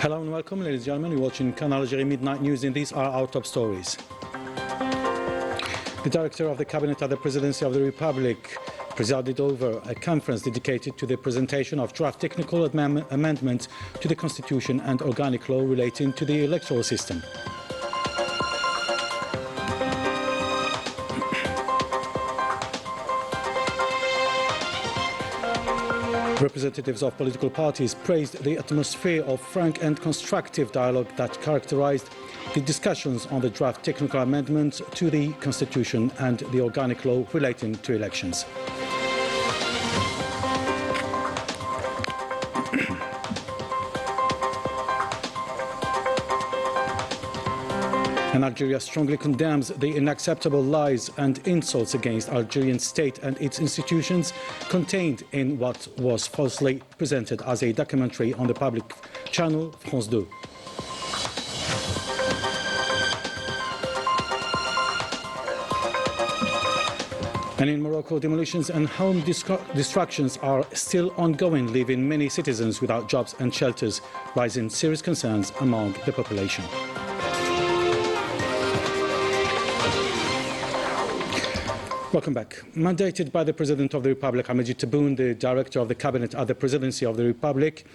Hello and welcome, ladies and gentlemen. You're watching Canal Algérie Midnight News, and these are our top stories. The Director of the Cabinet at the Presidency of the Republic presided over a conference dedicated to the presentation of draft technical amendments to the Constitution and organic law relating to the electoral system. Representatives of political parties praised the atmosphere of frank and constructive dialogue that characterized the discussions on the draft technical amendments to the Constitution and the organic law relating to elections. And Algeria strongly condemns the unacceptable lies and insults against Algerian state and its institutions contained in what was falsely presented as a documentary on the public channel France 2. And in Morocco, demolitions and home destructions are still ongoing, leaving many citizens without jobs and shelters, raising serious concerns among the population. Welcome back. Mandated by the President of the Republic, Hamid Tebboune, the Director of the Cabinet at the Presidency of the Republic,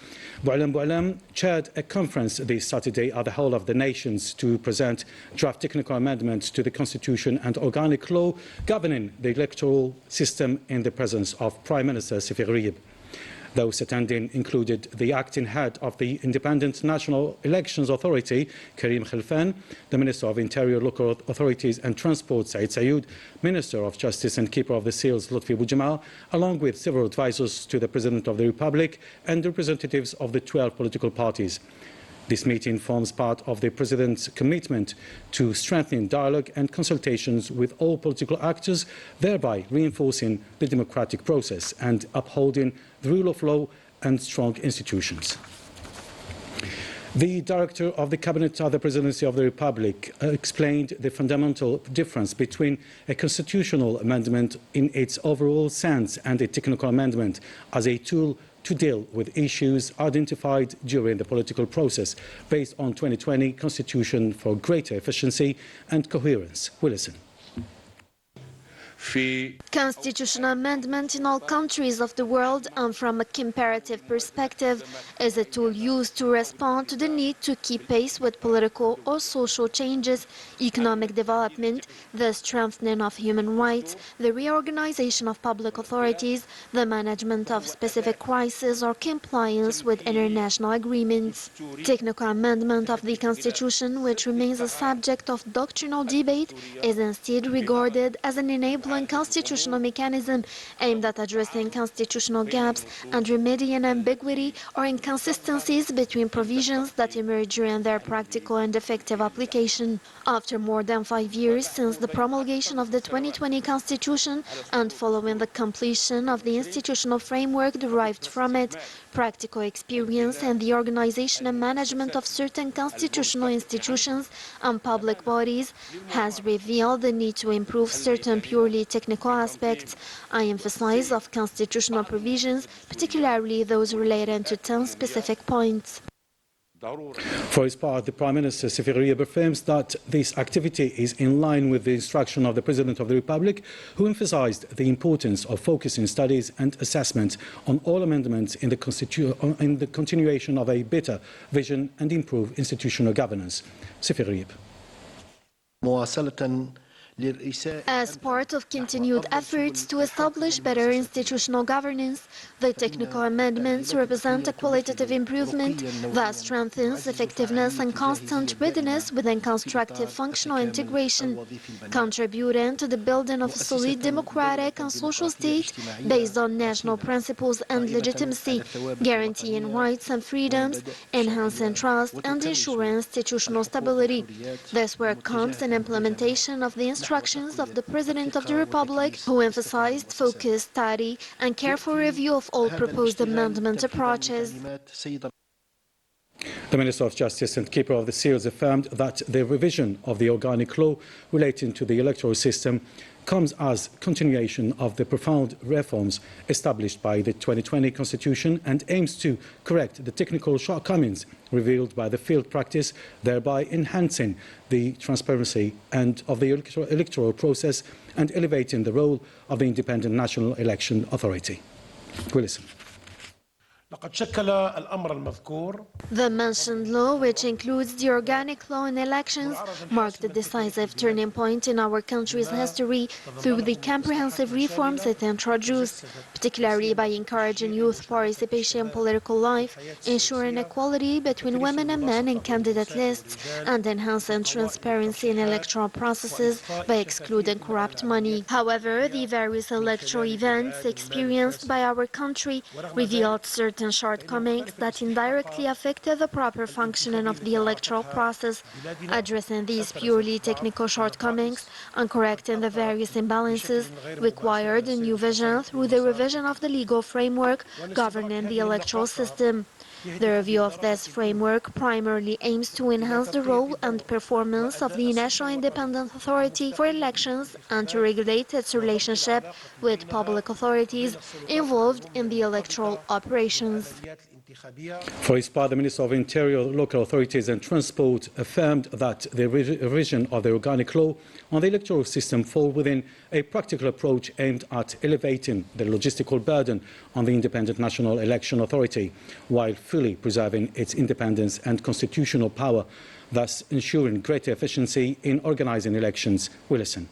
Boualem chaired a conference this Saturday at the Hall of the Nations to present draft technical amendments to the Constitution and organic law governing the electoral system in the presence of Prime Minister Sefir Riyeb. Those attending included the acting head of the Independent National Elections Authority, Karim Khalfan, the Minister of Interior, Local Authorities and Transport, Said Sayoud, Minister of Justice and Keeper of the Seals, Lutfi Boujamal, along with several advisors to the President of the Republic and representatives of the 12 political parties. This meeting forms part of the President's commitment to strengthening dialogue and consultations with all political actors, thereby reinforcing the democratic process and upholding the rule of law and strong institutions. The Director of the Cabinet at the Presidency of the Republic explained the fundamental difference between a constitutional amendment in its overall sense and a technical amendment as a tool to deal with issues identified during the political process based on 2020 Constitution for greater efficiency and coherence. We listen. Constitutional amendment in all countries of the world and from a comparative perspective is a tool used to respond to the need to keep pace with political or social changes, economic development, the strengthening of human rights, the reorganization of public authorities, the management of specific crises or compliance with international agreements. Technical amendment of the Constitution, which remains a subject of doctrinal debate, is instead regarded as an enabling constitutional mechanism aimed at addressing constitutional gaps and remedying ambiguity or inconsistencies between provisions that emerge during their practical and effective application. After more than 5 years since the promulgation of the 2020 Constitution and following the completion of the institutional framework derived from it, practical experience and the organization and management of certain constitutional institutions and public bodies has revealed the need to improve certain purely technical aspects. I emphasize of constitutional provisions, particularly those related to 10 specific points. For his part, the Prime Minister Sefir Riyeb affirms that this activity is in line with the instruction of the President of the Republic, who emphasized the importance of focusing studies and assessment on all amendments in the continuation of a better vision and improved institutional governance. Sefir Riyeb. As part of continued efforts to establish better institutional governance, the technical amendments represent a qualitative improvement that strengthens effectiveness and constant readiness within constructive functional integration, contributing to the building of a solid democratic and social state based on national principles and legitimacy, guaranteeing rights and freedoms, enhancing trust and ensuring institutional stability. This work comes in implementation of the instructions of the President of the Republic, who emphasized focused study and careful review of all proposed amendment approaches. The Minister of Justice and Keeper of the Seals affirmed that the revision of the organic law relating to the electoral system comes as continuation of the profound reforms established by the 2020 Constitution and aims to correct the technical shortcomings revealed by the field practice, thereby enhancing the transparency of the electoral process and elevating the role of the Independent National Election Authority. We listen. لقد شكل الأمر المذكور The mentioned law, which includes the organic law in elections, marked a decisive turning point in our country's history through the comprehensive reforms it introduced, particularly by encouraging youth participation in political life, ensuring equality between women and men in candidate lists, and enhancing transparency in electoral processes by excluding corrupt money. However, the various electoral events experienced by our country revealed certain shortcomings that indirectly affected the proper functioning of the electoral process. Addressing these purely technical shortcomings and correcting the various imbalances required a new vision through the revision of the legal framework governing the electoral system. The review of this framework primarily aims to enhance the role and performance of the National Independent Authority for Elections and to regulate its relationship with public authorities involved in the electoral operations. For his part, the Minister of Interior, Local Authorities and Transport affirmed that the revision of the organic law on the electoral system fall within a practical approach aimed at elevating the logistical burden on the Independent National Election Authority, while fully preserving its independence and constitutional power, thus ensuring greater efficiency in organising elections. We listen.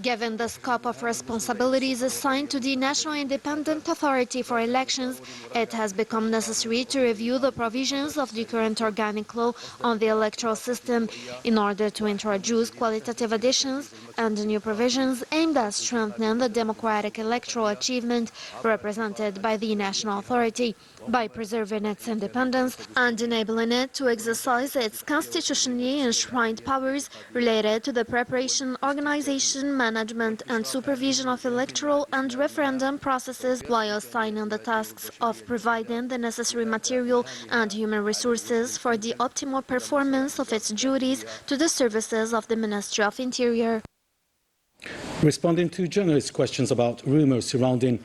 Given the scope of responsibilities assigned to the National Independent Authority for Elections, it has become necessary to review the provisions of the current organic law on the electoral system in order to introduce qualitative additions and new provisions aimed at strengthening the democratic electoral achievement represented by the National Authority, by preserving its independence and enabling it to exercise its constitutionally enshrined powers related to the preparation, organization, management and supervision of electoral and referendum processes, while assigning the tasks of providing the necessary material and human resources for the optimal performance of its duties to the services of the Ministry of Interior. Responding to journalists' questions about rumours surrounding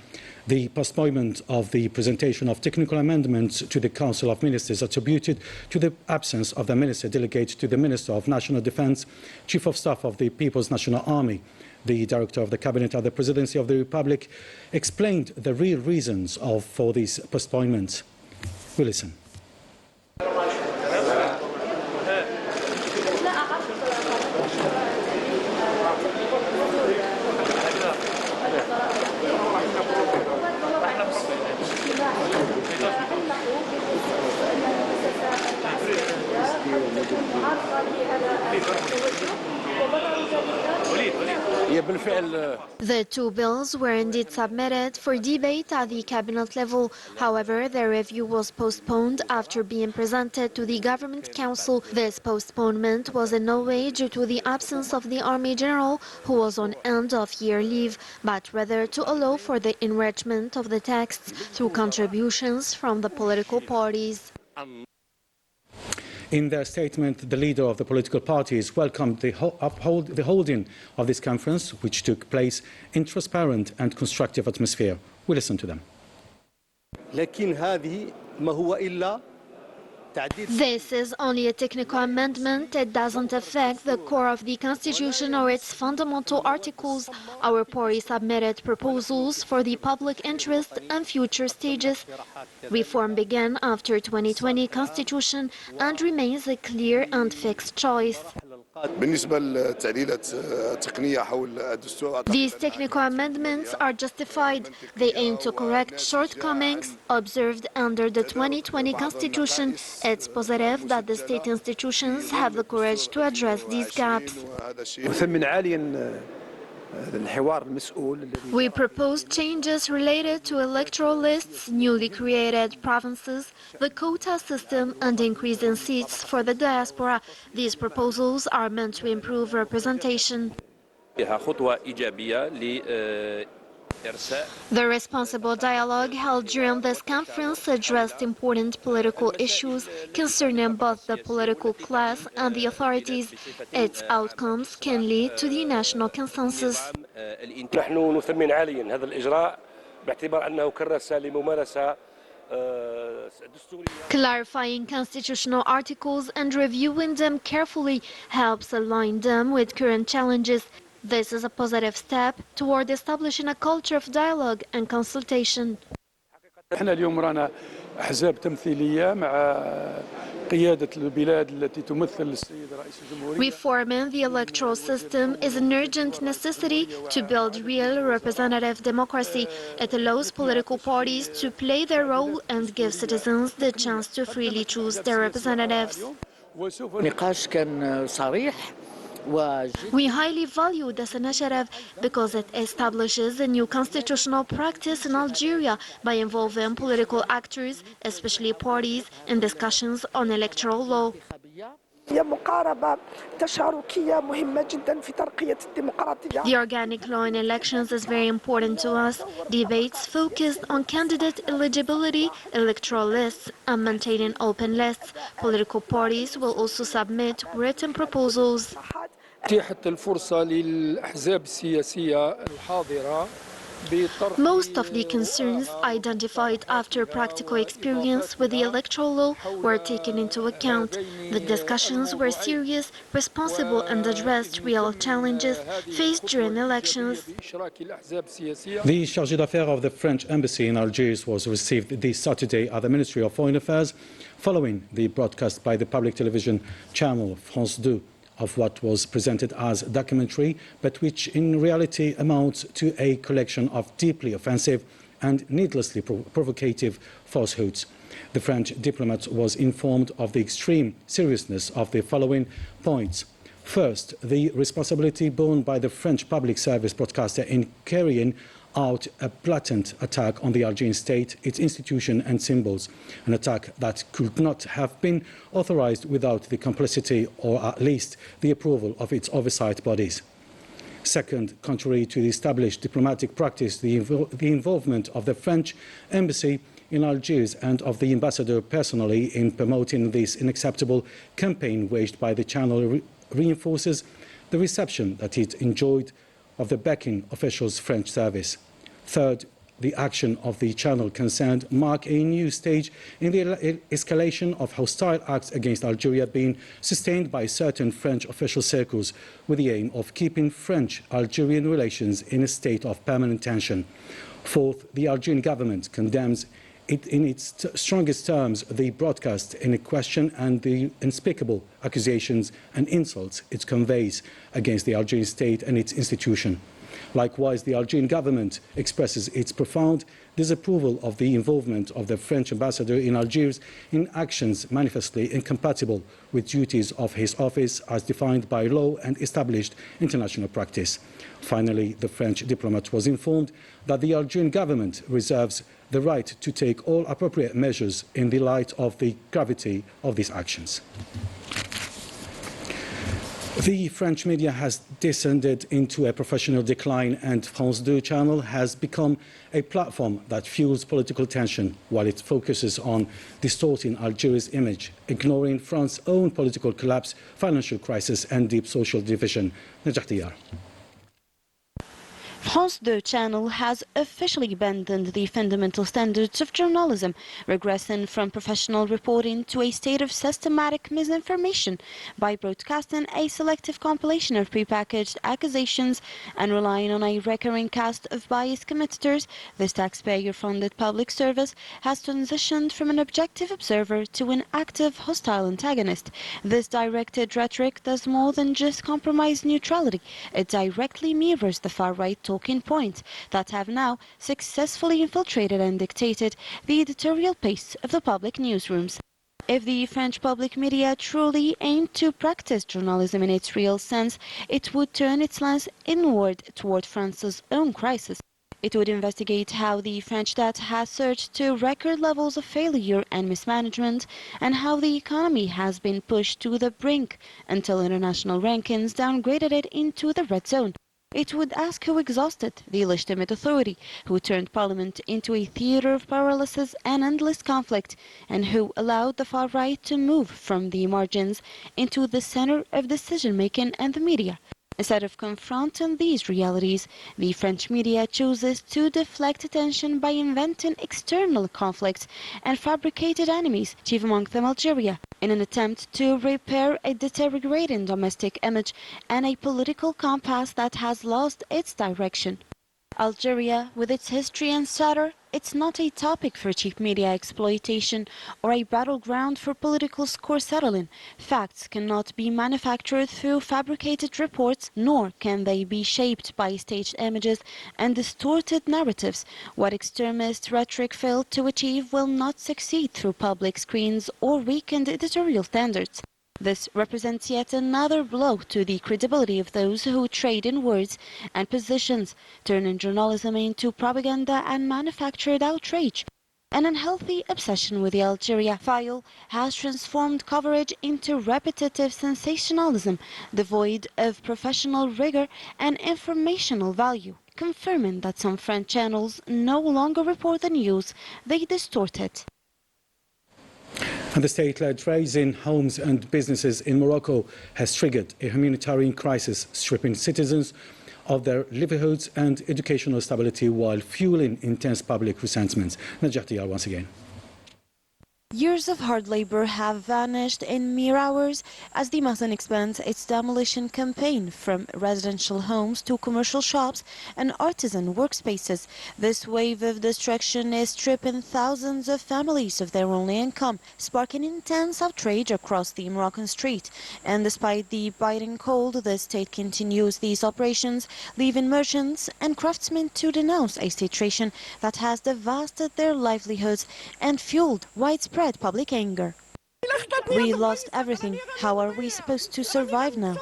the postponement of the presentation of technical amendments to the Council of Ministers attributed to the absence of the Minister Delegate to the Minister of National Defence, Chief of Staff of the People's National Army, the Director of the Cabinet at the Presidency of the Republic, explained the real reasons for these postponements. We listen. The two bills were indeed submitted for debate at the cabinet level. However, their review was postponed after being presented to the Government Council. This postponement was in no way due to the absence of the Army General, who was on end-of-year leave, but rather to allow for the enrichment of the texts through contributions from the political parties. In their statement, the leader of the political parties welcomed the holding of this conference, which took place in transparent and constructive atmosphere. We listen to them. This is only a technical amendment. It doesn't affect the core of the Constitution or its fundamental articles. Our party submitted proposals for the public interest and future stages. Reform began after 2020 Constitution and remains a clear and fixed choice. These technical amendments are justified. They aim to correct shortcomings observed under the 2020 Constitution. It's positive that the state institutions have the courage to address these gaps. We proposed changes related to electoral lists, newly created provinces, the quota system, and increase in seats for the diaspora. These proposals are meant to improve representation. The responsible dialogue held during this conference addressed important political issues concerning both the political class and the authorities. Its outcomes can lead to the national consensus. نحن نثمن عاليا هذا الإجراء باعتبار أنه كرس لممارسة دستورية. Clarifying constitutional articles and reviewing them carefully helps align them with current challenges. This is a positive step toward establishing a culture of dialogue and consultation. احنا اليوم رانا احزاب تمثيليه مع قياده البلاد التي تمثل السيد رئيس الجمهوريه. Reforming the electoral system is an urgent necessity to build real representative democracy. It allows political parties to play their role and give citizens the chance to freely choose their representatives. نقاش كان صريح. We highly value this initiative because it establishes a new constitutional practice in Algeria by involving political actors, especially parties, in discussions on electoral law. هي مقاربة تشاركية مهمة جدا في ترقية الديمقراطية. The organic law in elections is very important to us. Debates focused on candidate eligibility, electoral lists, and maintaining open lists. Political parties will also submit written proposals. اتيحت الفرصه للاحزاب السياسيه الحاضره. Most of the concerns identified after practical experience with the electoral law were taken into account. The discussions were serious, responsible, and addressed real challenges faced during elections. The chargé d'affaires of the French embassy in Algiers was received this Saturday at the Ministry of Foreign Affairs following the broadcast by the public television channel France 2 of what was presented as documentary, but which in reality amounts to a collection of deeply offensive and needlessly provocative falsehoods. The French diplomat was informed of the extreme seriousness of the following points. First, the responsibility borne by the French public service broadcaster in carrying out a blatant attack on the Algerian state, its institution and symbols, an attack that could not have been authorized without the complicity or at least the approval of its oversight bodies. Second, contrary to the established diplomatic practice, the involvement of the French embassy in Algiers and of the ambassador personally in promoting this unacceptable campaign waged by the channel reinforces the reception that it enjoyed of the backing officials' French service. Third, the action of the channel concerned mark a new stage in the escalation of hostile acts against Algeria being sustained by certain French official circles with the aim of keeping French-Algerian relations in a state of permanent tension. Fourth, the Algerian government condemns in its strongest terms the broadcast in question and the unspeakable accusations and insults it conveys against the Algerian state and its institution. Likewise, the Algerian government expresses its profound disapproval of the involvement of the French ambassador in Algiers in actions manifestly incompatible with duties of his office as defined by law and established international practice. Finally, the French diplomat was informed that the Algerian government reserves the right to take all appropriate measures in the light of the gravity of these actions. The French media has descended into a professional decline, and France 2 channel has become a platform that fuels political tension while it focuses on distorting Algeria's image, ignoring France's own political collapse, financial crisis and deep social division. Najah Tiyar. France 2 channel has officially abandoned the fundamental standards of journalism, regressing from professional reporting to a state of systematic misinformation by broadcasting a selective compilation of prepackaged accusations and relying on a recurring cast of biased commentators. This taxpayer-funded public service has transitioned from an objective observer to an active hostile antagonist. This directed rhetoric does more than just compromise neutrality. It directly mirrors the far-right talking points that have now successfully infiltrated and dictated the editorial pace of the public newsrooms. If the French public media truly aimed to practice journalism in its real sense, it would turn its lens inward toward France's own crisis. It would investigate how the French debt has surged to record levels of failure and mismanagement, and how the economy has been pushed to the brink until international rankings downgraded it into the red zone. It would ask who exhausted the legitimate authority, who turned parliament into a theater of paralysis and endless conflict, and who allowed the far right to move from the margins into the center of decision-making and the media. Instead of confronting these realities, the French media chooses to deflect attention by inventing external conflicts and fabricated enemies, chief among them Algeria, in an attempt to repair a deteriorating domestic image and a political compass that has lost its direction. Algeria, with its history and satire, it's not a topic for cheap media exploitation or a battleground for political score settling. Facts cannot be manufactured through fabricated reports, nor can they be shaped by staged images and distorted narratives. What extremist rhetoric failed to achieve will not succeed through public screens or weakened editorial standards. This represents yet another blow to the credibility of those who trade in words and positions, turning journalism into propaganda and manufactured outrage. An unhealthy obsession with the Algeria file has transformed coverage into repetitive sensationalism, devoid of professional rigor and informational value, confirming that some French channels no longer report the news, they distort it. And the state-led rise in homes and businesses in Morocco has triggered a humanitarian crisis, stripping citizens of their livelihoods and educational stability while fueling intense public resentment. Najat Diyar once again. Years of hard labor have vanished in mere hours as the Mahsen expands its demolition campaign from residential homes to commercial shops and artisan workspaces. This wave of destruction is stripping thousands of families of their only income, sparking intense outrage across the Moroccan street. And despite the biting cold, the state continues these operations, leaving merchants and craftsmen to denounce a situation that has devastated their livelihoods and fueled widespread public anger. We lost everything. How are we supposed to survive now?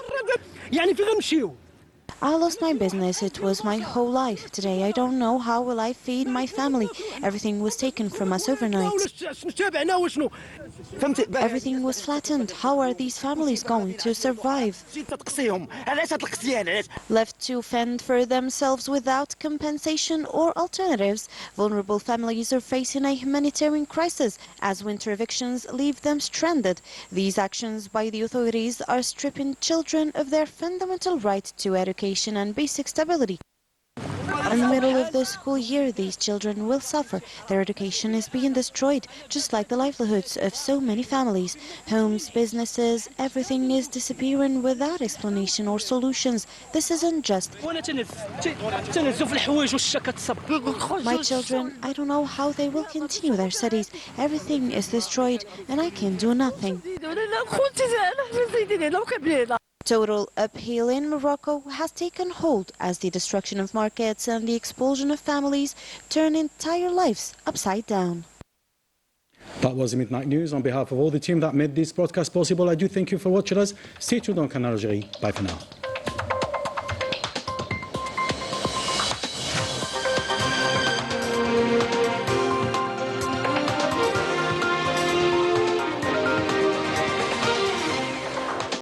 I lost my business. It was my whole life. Today I don't know how will I feed my family. Everything was taken from us overnight. Everything was flattened. How are these families going to survive? Left to fend for themselves without compensation or alternatives, vulnerable families are facing a humanitarian crisis as winter evictions leave them stranded. These actions by the authorities are stripping children of their fundamental right to education and basic stability. In the middle of the school year, these children will suffer. Their education is being destroyed, just like the livelihoods of so many families. Homes, businesses, everything is disappearing without explanation or solutions. This is unjust. My children, I don't know how they will continue their studies. Everything is destroyed, and I can do nothing. Total upheaval in Morocco has taken hold as the destruction of markets and the expulsion of families turn entire lives upside down. That was the Midnight News. On behalf of all the team that made this broadcast possible, I do thank you for watching us. Stay tuned on Canal Algérie. Bye for now.